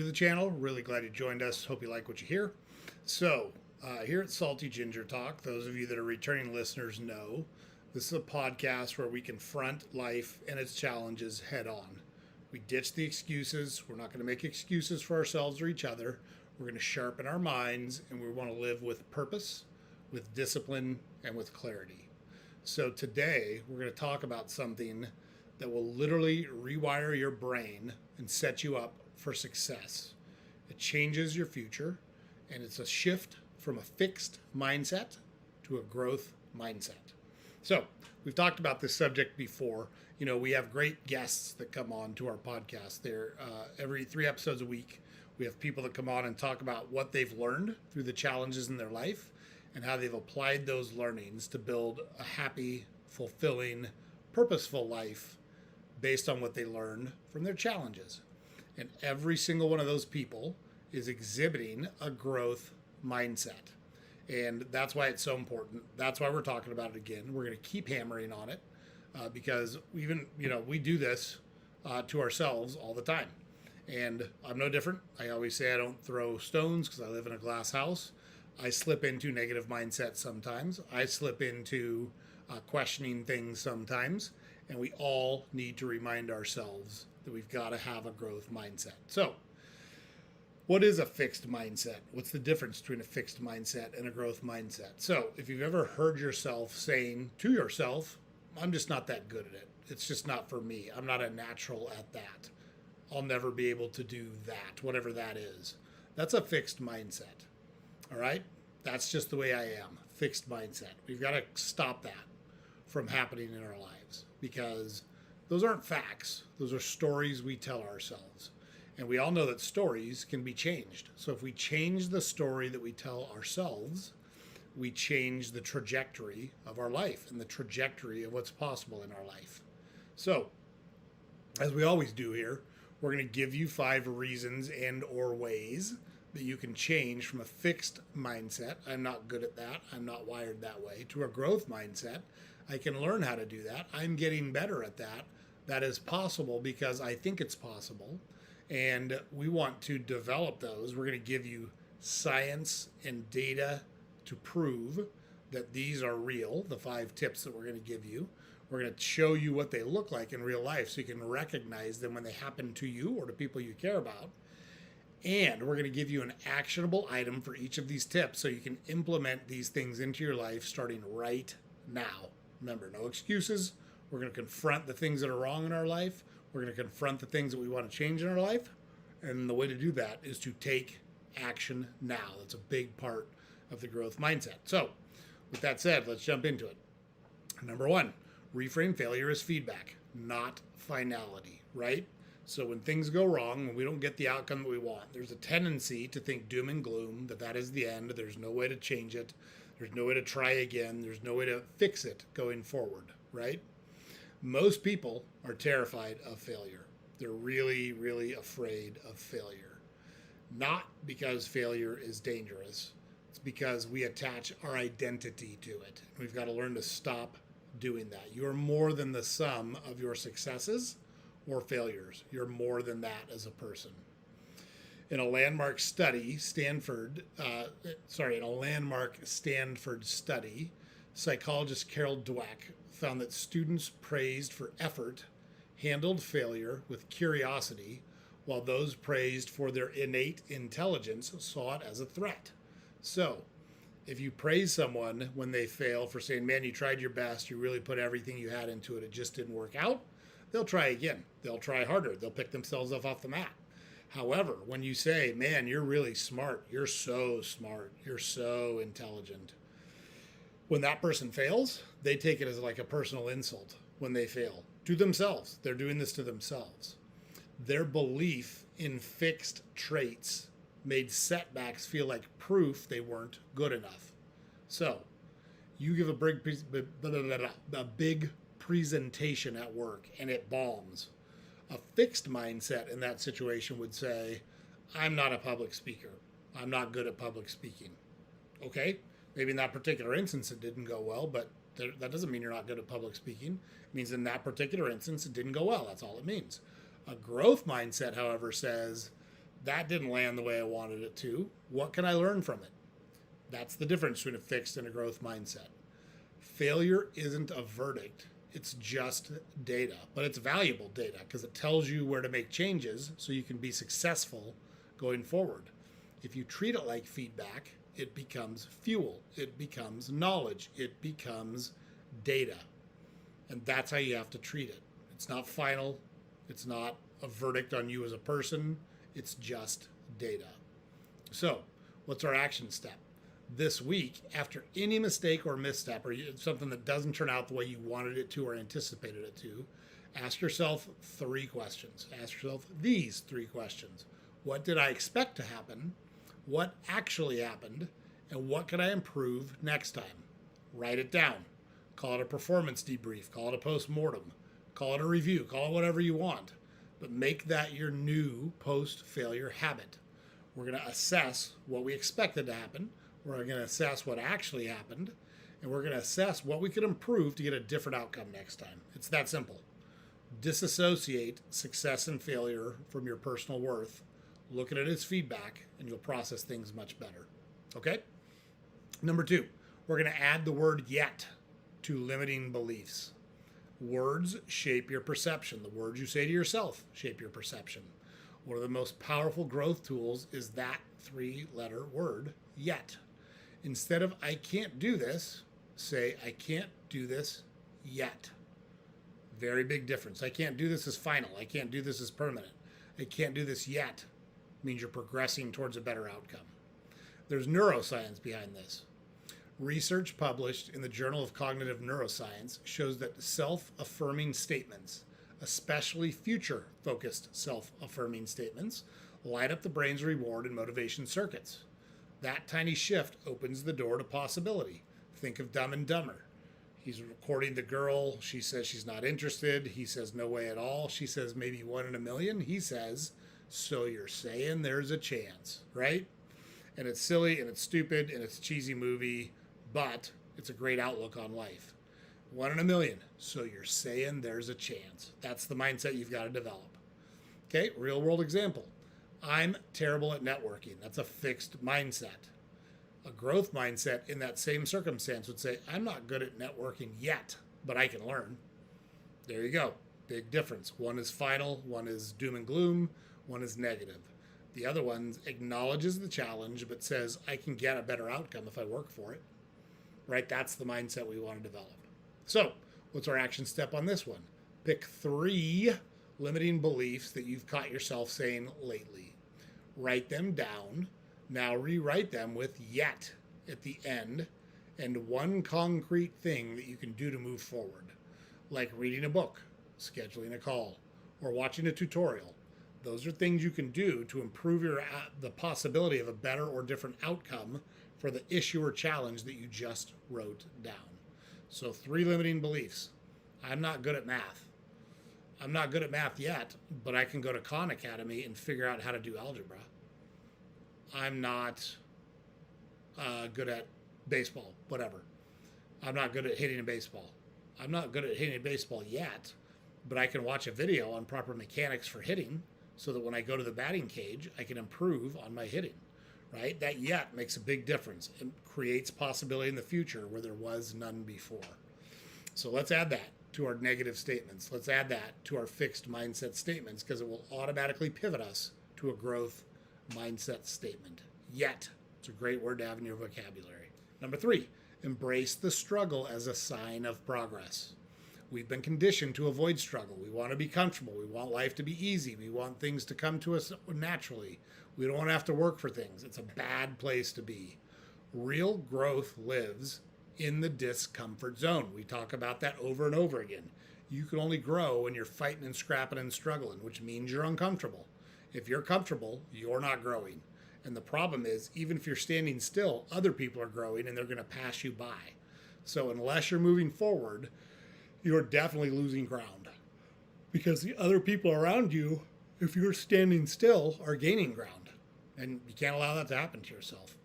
to the channel. Really glad you joined us. Hope you like what you hear. So, here at Salty Ginger Talk, those of you that are returning listeners know this is a podcast where we confront life and its challenges head on. We ditch the excuses. We're not going to make excuses for ourselves or each other. We're going to sharpen our minds, and we want to live with purpose, with discipline, and with clarity. So today, we're going to talk about something that will literally rewire your brain and set you up for success. It changes your future, and it's a shift from a fixed mindset to a growth mindset. So we've talked about this subject before. You know, we have great guests that come on to our podcast. They're every 3 episodes a week. We have people that come on and talk about what they've learned through the challenges in their life and how they've applied those learnings to build a happy, fulfilling, purposeful life based on what they learned from their challenges. And every single one of those people is exhibiting a growth mindset. And that's why it's so important. That's why we're talking about it again. We're going to keep hammering on it because we do this to ourselves all the time. And I'm no different. I always say I don't throw stones because I live in a glass house. I slip into negative mindset sometimes. I slip into questioning things sometimes. And we all need to remind ourselves that we've got to have a growth mindset. So, what is a fixed mindset? What's the difference between a fixed mindset and a growth mindset? So, if you've ever heard yourself saying to yourself, I'm just not that good at it. It's just not for me. I'm not a natural at that. I'll never be able to do that, whatever that is. That's a fixed mindset. All right? That's just the way I am. Fixed mindset. We've got to stop that from happening in our lives because those aren't facts. Those are stories we tell ourselves. And we all know that stories can be changed. So if we change the story that we tell ourselves, we change the trajectory of our life and the trajectory of what's possible in our life. So, as we always do here, we're going to give you 5 reasons and or ways that you can change from a fixed mindset, I'm not good at that, I'm not wired that way, to a growth mindset. I can learn how to do that. I'm getting better at that. That is possible because I think it's possible. And we want to develop those. We're going to give you science and data to prove that these are real, the 5 tips that we're going to give you. We're going to show you what they look like in real life so you can recognize them when they happen to you or to people you care about. And we're going to give you an actionable item for each of these tips so you can implement these things into your life starting right now. Remember, no excuses. We're going to confront the things that are wrong in our life. We're going to confront the things that we want to change in our life. And the way to do that is to take action now. That's a big part of the growth mindset. So, with that said, let's jump into it. Number 1, reframe failure as feedback, not finality, right? So when things go wrong, when we don't get the outcome that we want, there's a tendency to think doom and gloom, that is the end. There's no way to change it. There's no way to try again. There's no way to fix it going forward, right? Most people are terrified of failure. They're really, really afraid of failure. Not because failure is dangerous. It's because we attach our identity to it. We've got to learn to stop doing that. You're more than the sum of your successes or failures. You're more than that as a person. In a landmark Stanford study, psychologist Carol Dweck found that students praised for effort handled failure with curiosity, while those praised for their innate intelligence saw it as a threat. So, if you praise someone when they fail for saying, man, you tried your best, you really put everything you had into it, it just didn't work out, they'll try again. They'll try harder. They'll pick themselves up off the mat. However, when you say, man, you're really smart, you're so intelligent, when that person fails, they take it as like a personal insult when they fail to themselves. They're doing this to themselves. Their belief in fixed traits made setbacks feel like proof they weren't good enough. So, you give a big presentation at work and it bombs. A fixed mindset in that situation would say, I'm not a public speaker. I'm not good at public speaking. Okay, maybe in that particular instance it didn't go well, but that doesn't mean you're not good at public speaking. It means in that particular instance it didn't go well. That's all it means. A growth mindset, however, says That didn't land the way I wanted it to. What can I learn from it? That's the difference between a fixed and a growth mindset. Failure isn't a verdict. It's just data, but it's valuable data because it tells you where to make changes so you can be successful going forward. If you treat it like feedback, it becomes fuel, it becomes knowledge, it becomes data. And that's how you have to treat it. It's not final, it's not a verdict on you as a person, it's just data. So, what's our action step? This week, after any mistake or misstep or something that doesn't turn out the way you wanted it to or anticipated it to, ask yourself 3 questions. Ask yourself these 3 questions. What did I expect to happen? What actually happened? And what can I improve next time? Write it down. Call it a performance debrief. Call it a post-mortem. Call it a review. Call it whatever you want. But make that your new post-failure habit. We're going to assess what we expected to happen. We're going to assess what actually happened. And we're going to assess what we could improve to get a different outcome next time. It's that simple. Disassociate success and failure from your personal worth. Look at it as feedback, and you'll process things much better. Okay? Number 2, we're going to add the word yet to limiting beliefs. Words shape your perception. The words you say to yourself shape your perception. One of the most powerful growth tools is that 3-letter word, yet. Instead of I can't do this, say I can't do this yet. Very big difference. I can't do this as final. I can't do this as permanent. I can't do this yet. Means you're progressing towards a better outcome. There's neuroscience behind this. Research published in the Journal of Cognitive Neuroscience shows that self-affirming statements, especially future-focused self-affirming statements, light up the brain's reward and motivation circuits. That tiny shift opens the door to possibility. Think of Dumb and Dumber. He's recording the girl. She says she's not interested. He says no way at all. She says maybe 1 in a million. He says, so you're saying there's a chance, right? And it's silly and it's stupid and it's a cheesy movie, but it's a great outlook on life. 1 in a million. So you're saying there's a chance. That's the mindset you've got to develop. Okay, real world example. I'm terrible at networking. That's a fixed mindset. A growth mindset in that same circumstance would say, I'm not good at networking yet, but I can learn. There you go. Big difference. One is final, one is doom and gloom, one is negative. The other one acknowledges the challenge, but says, I can get a better outcome if I work for it. Right? That's the mindset we want to develop. So, what's our action step on this one? Pick 3 limiting beliefs that you've caught yourself saying lately. Write them down. Now rewrite them with yet at the end and one concrete thing that you can do to move forward, like reading a book, scheduling a call, or watching a tutorial. Those are things you can do to improve the possibility of a better or different outcome for the issue or challenge that you just wrote down. So 3 limiting beliefs. I'm not good at math. I'm not good at math yet, but I can go to Khan Academy and figure out how to do algebra. I'm not good at baseball, whatever. I'm not good at hitting a baseball. I'm not good at hitting a baseball yet, but I can watch a video on proper mechanics for hitting so that when I go to the batting cage, I can improve on my hitting, right? That yet makes a big difference. It creates possibility in the future where there was none before. So let's add that to our negative statements. Let's add that to our fixed mindset statements because it will automatically pivot us to a growth mindset statement. Yet, it's a great word to have in your vocabulary. Number 3, embrace the struggle as a sign of progress. We've been conditioned to avoid struggle. We want to be comfortable. We want life to be easy. We want things to come to us naturally. We don't want to have to work for things. It's a bad place to be. Real growth lives in the discomfort zone. We talk about that over and over again. You can only grow when you're fighting and scrapping and struggling, which means you're uncomfortable. If you're comfortable, you're not growing. And the problem is, even if you're standing still, other people are growing and they're going to pass you by. So unless you're moving forward, you're definitely losing ground. Because the other people around you, if you're standing still, are gaining ground. And you can't allow that to happen to yourself.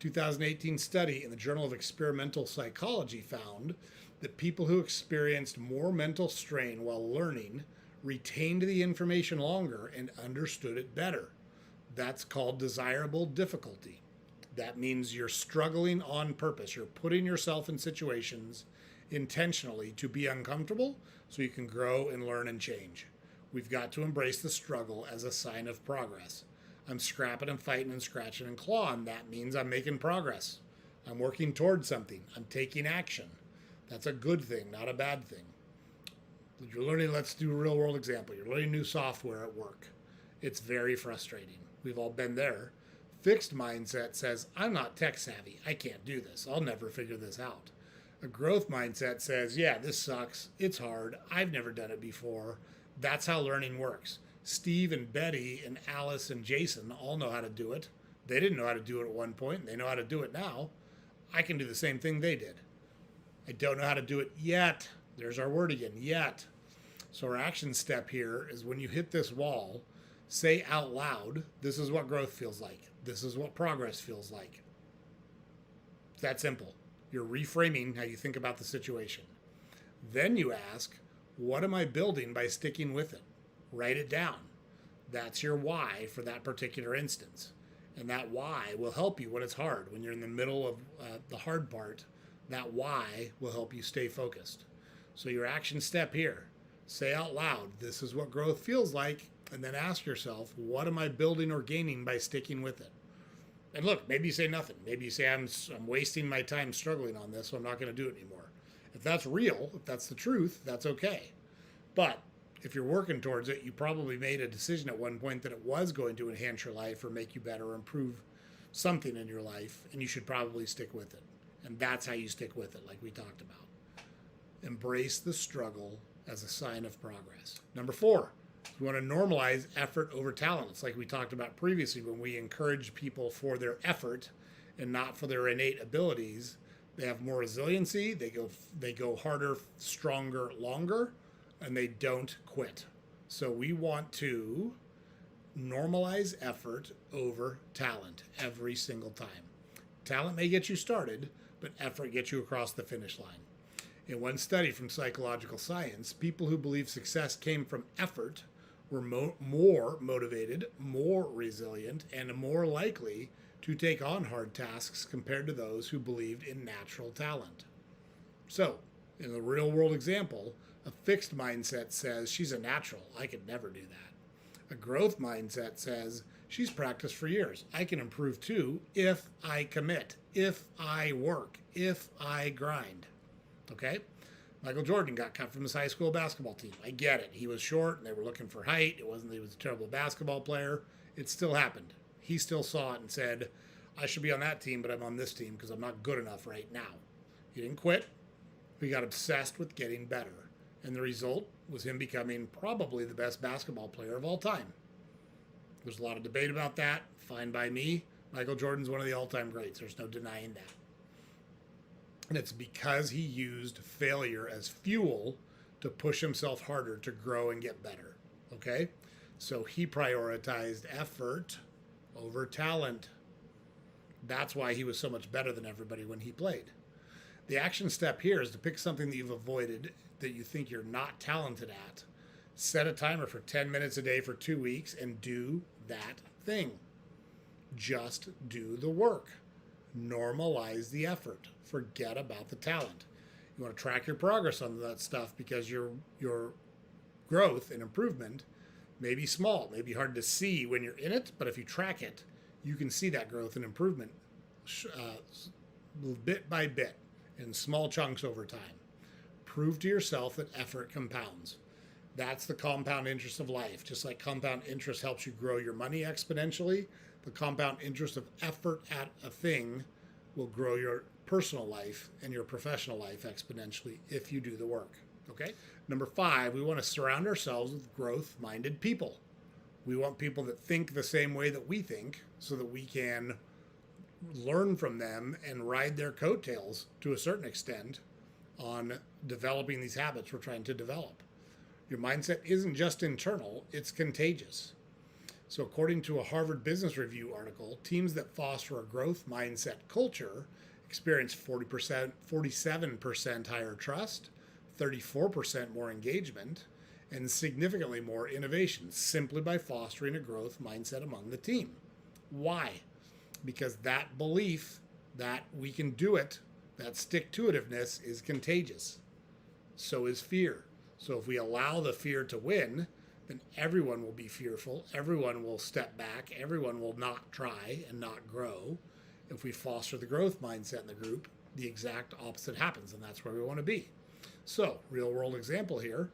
2018 study in the Journal of Experimental Psychology found that people who experienced more mental strain while learning retained the information longer and understood it better. That's called desirable difficulty. That means you're struggling on purpose. You're putting yourself in situations intentionally to be uncomfortable so you can grow and learn and change. We've got to embrace the struggle as a sign of progress. I'm scrapping and fighting and scratching and clawing. That means I'm making progress. I'm working towards something. I'm taking action. That's a good thing, not a bad thing. You're learning, let's do a real world example. You're learning new software at work. It's very frustrating. We've all been there. Fixed mindset says, I'm not tech savvy. I can't do this. I'll never figure this out. A growth mindset says, yeah, this sucks. It's hard. I've never done it before. That's how learning works. Steve and Betty and Alice and Jason all know how to do it. They didn't know how to do it at one point, and they know how to do it now. I can do the same thing they did. I don't know how to do it yet. There's our word again, yet. So our action step here is when you hit this wall, say out loud, this is what growth feels like. This is what progress feels like. It's that simple. You're reframing how you think about the situation. Then you ask, what am I building by sticking with it? Write it down. That's your why for that particular instance. And that why will help you when it's hard. When you're in the middle of the hard part, that why will help you stay focused. So your action step here, say out loud, this is what growth feels like, and then ask yourself, what am I building or gaining by sticking with it? And look, maybe you say nothing. Maybe you say, I'm wasting my time struggling on this, so I'm not going to do it anymore. If that's real, if that's the truth, that's okay. But if you're working towards it, you probably made a decision at one point that it was going to enhance your life or make you better or improve something in your life, and you should probably stick with it. And that's how you stick with it, like we talked about. Embrace the struggle as a sign of progress. Number 4, we want to normalize effort over talent. It's like we talked about previously when we encourage people for their effort and not for their innate abilities. They have more resiliency, they go harder, stronger, longer, and they don't quit. So we want to normalize effort over talent every single time. Talent may get you started, but effort gets you across the finish line. In one study from psychological science, people who believe success came from effort were more motivated, more resilient, and more likely to take on hard tasks compared to those who believed in natural talent. So, in the real world example, a fixed mindset says, she's a natural, I could never do that. A growth mindset says, she's practiced for years, I can improve too if I commit, if I work, if I grind. Okay? Michael Jordan got cut from his high school basketball team. I get it. He was short and they were looking for height. It wasn't that he was a terrible basketball player. It still happened. He still saw it and said, I should be on that team, but I'm on this team because I'm not good enough right now. He didn't quit. He got obsessed with getting better. And the result was him becoming probably the best basketball player of all time. There's a lot of debate about that. Fine by me. Michael Jordan's one of the all-time greats. There's no denying that. And it's because he used failure as fuel to push himself harder to grow and get better. Okay? So he prioritized effort over talent. That's why he was so much better than everybody when he played. The action step here is to pick something that you've avoided that you think you're not talented at. Set a timer for 10 minutes a day for 2 weeks and do that thing. Just do the work. Normalize the effort. Forget about the talent. You want to track your progress on that stuff because your growth and improvement may be small, may be hard to see when you're in it, but if you track it, you can see that growth and improvement bit by bit in small chunks over time. Prove to yourself that effort compounds. That's the compound interest of life. Just like compound interest helps you grow your money exponentially, the compound interest of effort at a thing will grow your personal life and your professional life exponentially if you do the work. Okay? Number 5, we want to surround ourselves with growth-minded people. We want people that think the same way that we think so that we can learn from them and ride their coattails to a certain extent on developing these habits we're trying to develop. Your mindset isn't just internal, it's contagious. So according to a Harvard Business Review article, teams that foster a growth mindset culture experience 47% higher trust, 34% more engagement, and significantly more innovation simply by fostering a growth mindset among the team. Why? Because that belief that we can do it, that stick-to-itiveness is contagious. So is fear. So if we allow the fear to win, then everyone will be fearful. Everyone will step back. Everyone will not try and not grow. If we foster the growth mindset in the group, the exact opposite happens, and that's where we want to be. So, real world example here.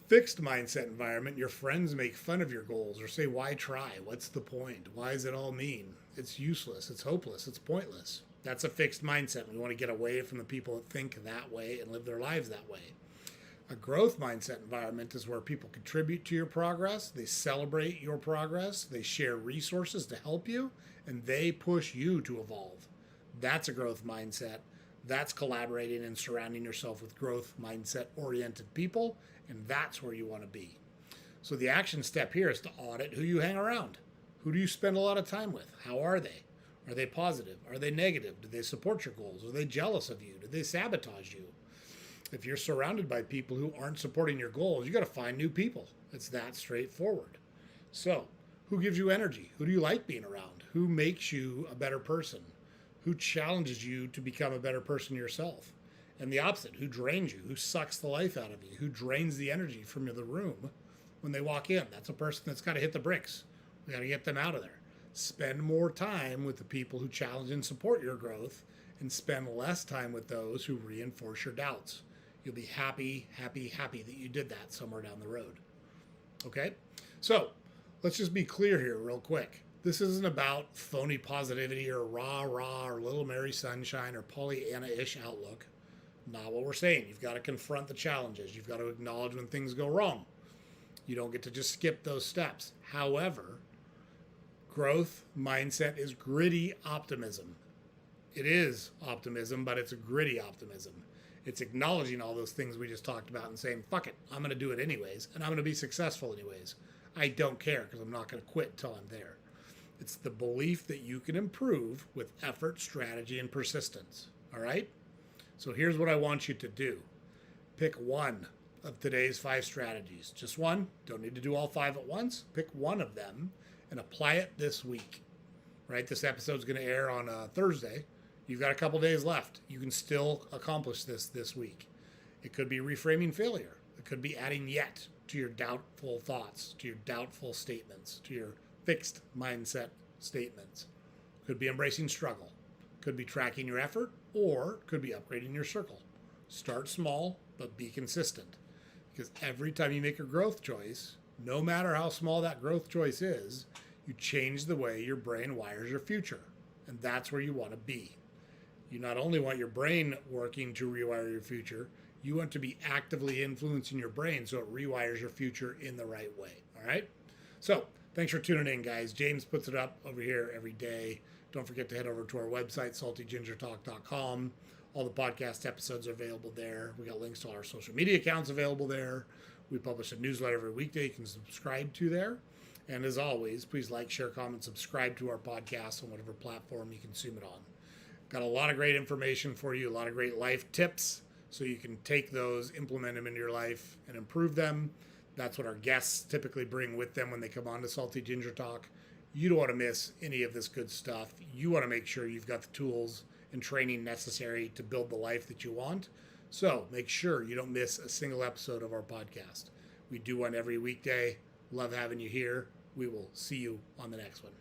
Fixed mindset environment, your friends make fun of your goals or say, why try? What's the point? Why does it all mean? It's useless. It's hopeless. It's pointless. That's a fixed mindset. We want to get away from the people that think that way and live their lives that way. A growth mindset environment is where people contribute to your progress. They celebrate your progress. They share resources to help you, and they push you to evolve. That's a growth mindset. That's collaborating and surrounding yourself with growth mindset oriented people, and that's where you want to be. So the action step here is to audit who you hang around. Who do you spend a lot of time with? How are they? Are they positive? Are they negative? Do they support your goals? Are they jealous of you? Do they sabotage you? If you're surrounded by people who aren't supporting your goals, you got to find new people. It's that straightforward. So, who gives you energy? Who do you like being around? Who makes you a better person? Who challenges you to become a better person yourself? And the opposite, who drains you? Who sucks the life out of you? Who drains the energy from the room when they walk in? That's a person that's got to hit the bricks. We got to get them out of there. Spend more time with the people who challenge and support your growth, and spend less time with those who reinforce your doubts. You'll be happy that you did that somewhere down the road. Okay? So, let's just be clear here real quick. This isn't about phony positivity or rah-rah or little Mary Sunshine or Pollyanna-ish outlook. Not what we're saying. You've got to confront the challenges. You've got to acknowledge when things go wrong. You don't get to just skip those steps. However, growth mindset is gritty optimism. It is optimism, but it's a gritty optimism. It's acknowledging all those things we just talked about and saying, fuck it, I'm going to do it anyways, and I'm going to be successful anyways. I don't care because I'm not going to quit till I'm there. It's the belief that you can improve with effort, strategy, and persistence. All right? So here's what I want you to do. Pick one of today's 5 strategies. Just one. Don't need to do all 5 at once. Pick one of them and apply it this week. Right? This episode's going to air on Thursday. You've got a couple days left. You can still accomplish this week. It could be reframing failure. It could be adding yet to your doubtful thoughts, to your doubtful statements, to your fixed mindset statements. Could be embracing struggle. Could be tracking your effort, or could be upgrading your circle. Start small, but be consistent. Because every time you make a growth choice, no matter how small that growth choice is, you change the way your brain wires your future. And that's where you want to be. You not only want your brain working to rewire your future, you want to be actively influencing your brain so it rewires your future in the right way. All right? So, thanks for tuning in, guys. James puts it up over here every day. Don't forget to head over to our website, saltygingertalk.com. All the podcast episodes are available there. We got links to all our social media accounts available there. We publish a newsletter every weekday you can subscribe to there. And as always, please like, share, comment, subscribe to our podcast on whatever platform you consume it on. Got a lot of great information for you, a lot of great life tips, so you can take those, implement them into your life, and improve them. That's what our guests typically bring with them when they come on to Salty Ginger Talk. You don't want to miss any of this good stuff. You want to make sure you've got the tools and training necessary to build the life that you want. So make sure you don't miss a single episode of our podcast. We do one every weekday. Love having you here. We will see you on the next one.